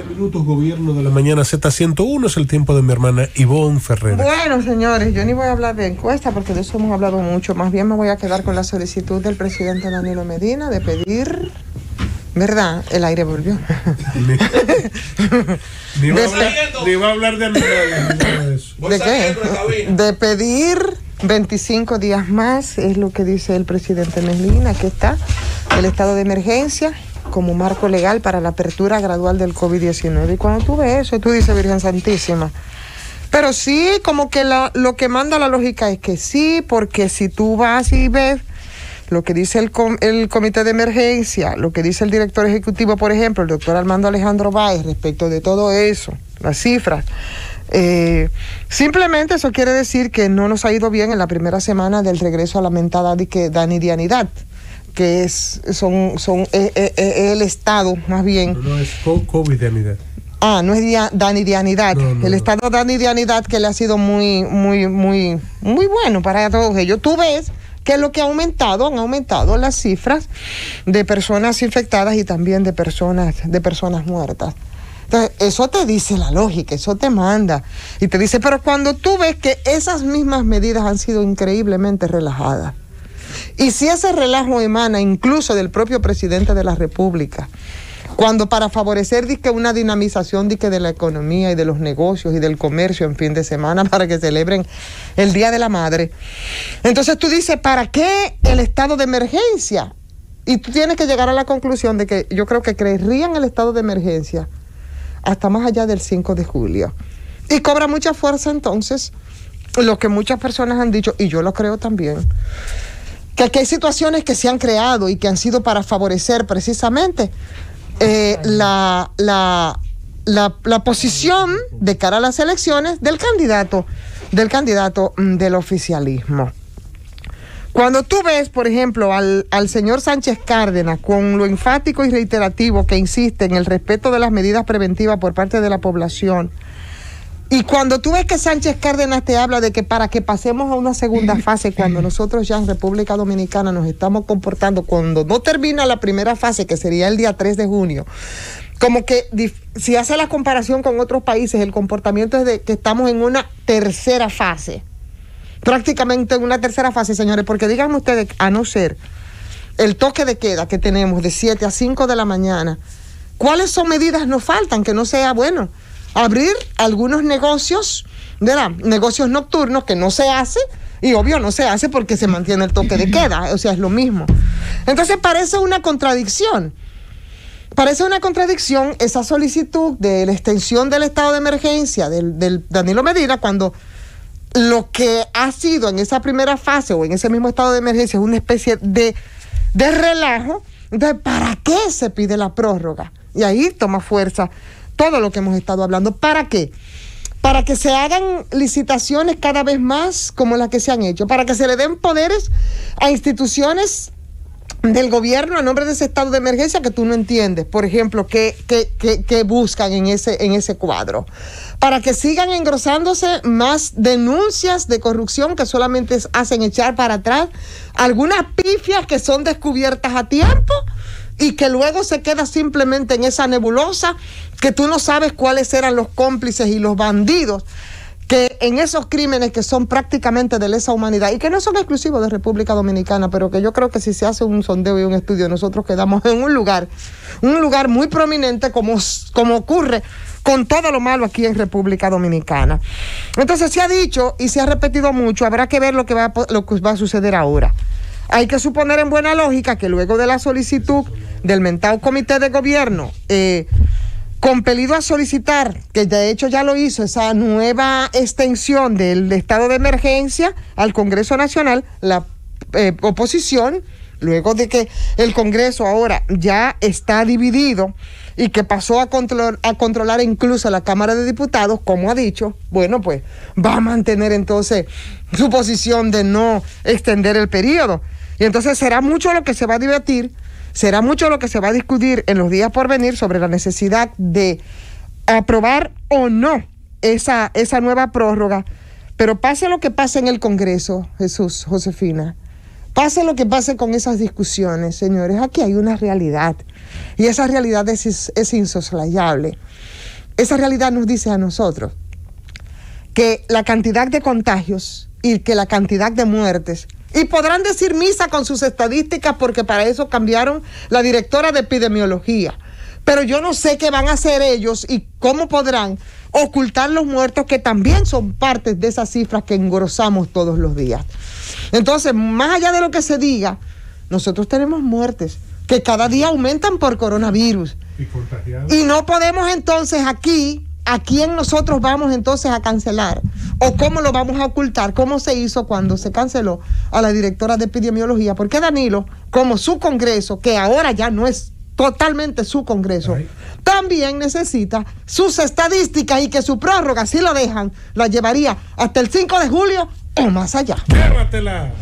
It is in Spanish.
Minutos, gobierno de la mañana Z101, es el tiempo de mi hermana Ivonne Ferreira. Bueno, señores, yo ni voy a hablar de encuesta porque de eso hemos hablado mucho. Más bien me voy a quedar con la solicitud del presidente Danilo Medina de pedir, ¿verdad? El aire volvió. Ni va a hablar de animales. ¿De qué? De pedir 25 días más, es lo que dice el presidente Medina. Aquí está el estado de emergencia como marco legal para la apertura gradual del COVID-19. Y cuando tú ves eso, tú dices, Virgen Santísima. Pero sí, como que lo que manda la lógica es que sí, porque si tú vas y ves lo que dice el comité de emergencia, lo que dice el director ejecutivo, por ejemplo, el doctor Armando Alejandro Báez, respecto de todo eso, las cifras, simplemente eso quiere decir que no nos ha ido bien en la primera semana del regreso a la mentada danidianidad, que es el estado más bien. No es COVID-dianidad. No es danidianidad. No. El estado danidianidad que le ha sido muy bueno para todos ellos. Tú ves que lo que han aumentado las cifras de personas infectadas y también de personas muertas. Entonces, eso te dice la lógica, eso te manda. Y te dice, pero cuando tú ves que esas mismas medidas han sido increíblemente relajadas, y si ese relajo emana incluso del propio presidente de la República, cuando para favorecer una dinamización de la economía y de los negocios y del comercio en fin de semana para que celebren el Día de la Madre, entonces tú dices, ¿para qué el estado de emergencia? Y tú tienes que llegar a la conclusión de que yo creo que creerían el estado de emergencia hasta más allá del 5 de julio. Y cobra mucha fuerza entonces lo que muchas personas han dicho, y yo lo creo también, que aquí hay situaciones que se han creado y que han sido para favorecer precisamente la posición de cara a las elecciones del candidato del oficialismo. Cuando tú ves, por ejemplo, al señor Sánchez Cárdenas con lo enfático y reiterativo que insiste en el respeto de las medidas preventivas por parte de la población, y cuando tú ves que Sánchez Cárdenas te habla de que para que pasemos a una segunda fase, cuando nosotros ya en República Dominicana nos estamos comportando, cuando no termina la primera fase, que sería el día 3 de junio, como que si hace la comparación con otros países, el comportamiento es de que estamos en una tercera fase. Prácticamente en una tercera fase, señores, porque díganme ustedes, a no ser el toque de queda que tenemos de 7 a 5 de la mañana, ¿cuáles son medidas nos faltan? Que no sea, bueno, abrir algunos negocios, ¿verdad? Negocios nocturnos que no se hace, y obvio no se hace porque se mantiene el toque de queda, o sea, es lo mismo. Entonces parece una contradicción esa solicitud de la extensión del estado de emergencia del Danilo Medina, cuando lo que ha sido en esa primera fase o en ese mismo estado de emergencia es una especie de relajo. Entonces, ¿para qué se pide la prórroga? Y ahí toma fuerza todo lo que hemos estado hablando. ¿Para qué? Para que se hagan licitaciones cada vez más como las que se han hecho, para que se le den poderes a instituciones del gobierno a nombre de ese estado de emergencia que tú no entiendes, por ejemplo, que buscan en ese cuadro, para que sigan engrosándose más denuncias de corrupción que solamente hacen echar para atrás algunas pifias que son descubiertas a tiempo y que luego se queda simplemente en esa nebulosa que tú no sabes cuáles eran los cómplices y los bandidos que en esos crímenes que son prácticamente de lesa humanidad y que no son exclusivos de República Dominicana, pero que yo creo que si se hace un sondeo y un estudio, nosotros quedamos en un lugar muy prominente como ocurre con todo lo malo aquí en República Dominicana. Entonces se ha dicho y se ha repetido mucho, habrá que ver lo que va a suceder ahora. Hay que suponer en buena lógica que luego de la solicitud del mentado comité de gobierno, compelido a solicitar, que de hecho ya lo hizo, esa nueva extensión del estado de emergencia al Congreso Nacional, la oposición, luego de que el Congreso ahora ya está dividido y que pasó a controlar incluso la Cámara de Diputados, como ha dicho, bueno, pues va a mantener entonces su posición de no extender el periodo. Y entonces será mucho lo que se va a debatir, será mucho lo que se va a discutir en los días por venir sobre la necesidad de aprobar o no esa nueva prórroga. Pero pase lo que pase en el Congreso, Josefina, Pase lo que pase con esas discusiones, señores, aquí hay una realidad. Y esa realidad es insoslayable. Esa realidad nos dice a nosotros que la cantidad de contagios y que la cantidad de muertes, y podrán decir misa con sus estadísticas porque para eso cambiaron la directora de epidemiología, pero yo no sé qué van a hacer ellos y cómo podrán ocultar los muertos que también son parte de esas cifras que engrosamos todos los días. Entonces, más allá de lo que se diga, nosotros tenemos muertes que cada día aumentan por coronavirus. Y no podemos entonces aquí, ¿a quién nosotros vamos entonces a cancelar? ¿O cómo lo vamos a ocultar? ¿Cómo se hizo cuando se canceló a la directora de epidemiología? Porque Danilo, como su Congreso, que ahora ya no es totalmente su Congreso, también necesita sus estadísticas y que su prórroga, si lo dejan, la llevaría hasta el 5 de julio o más allá. ¡Llévatela!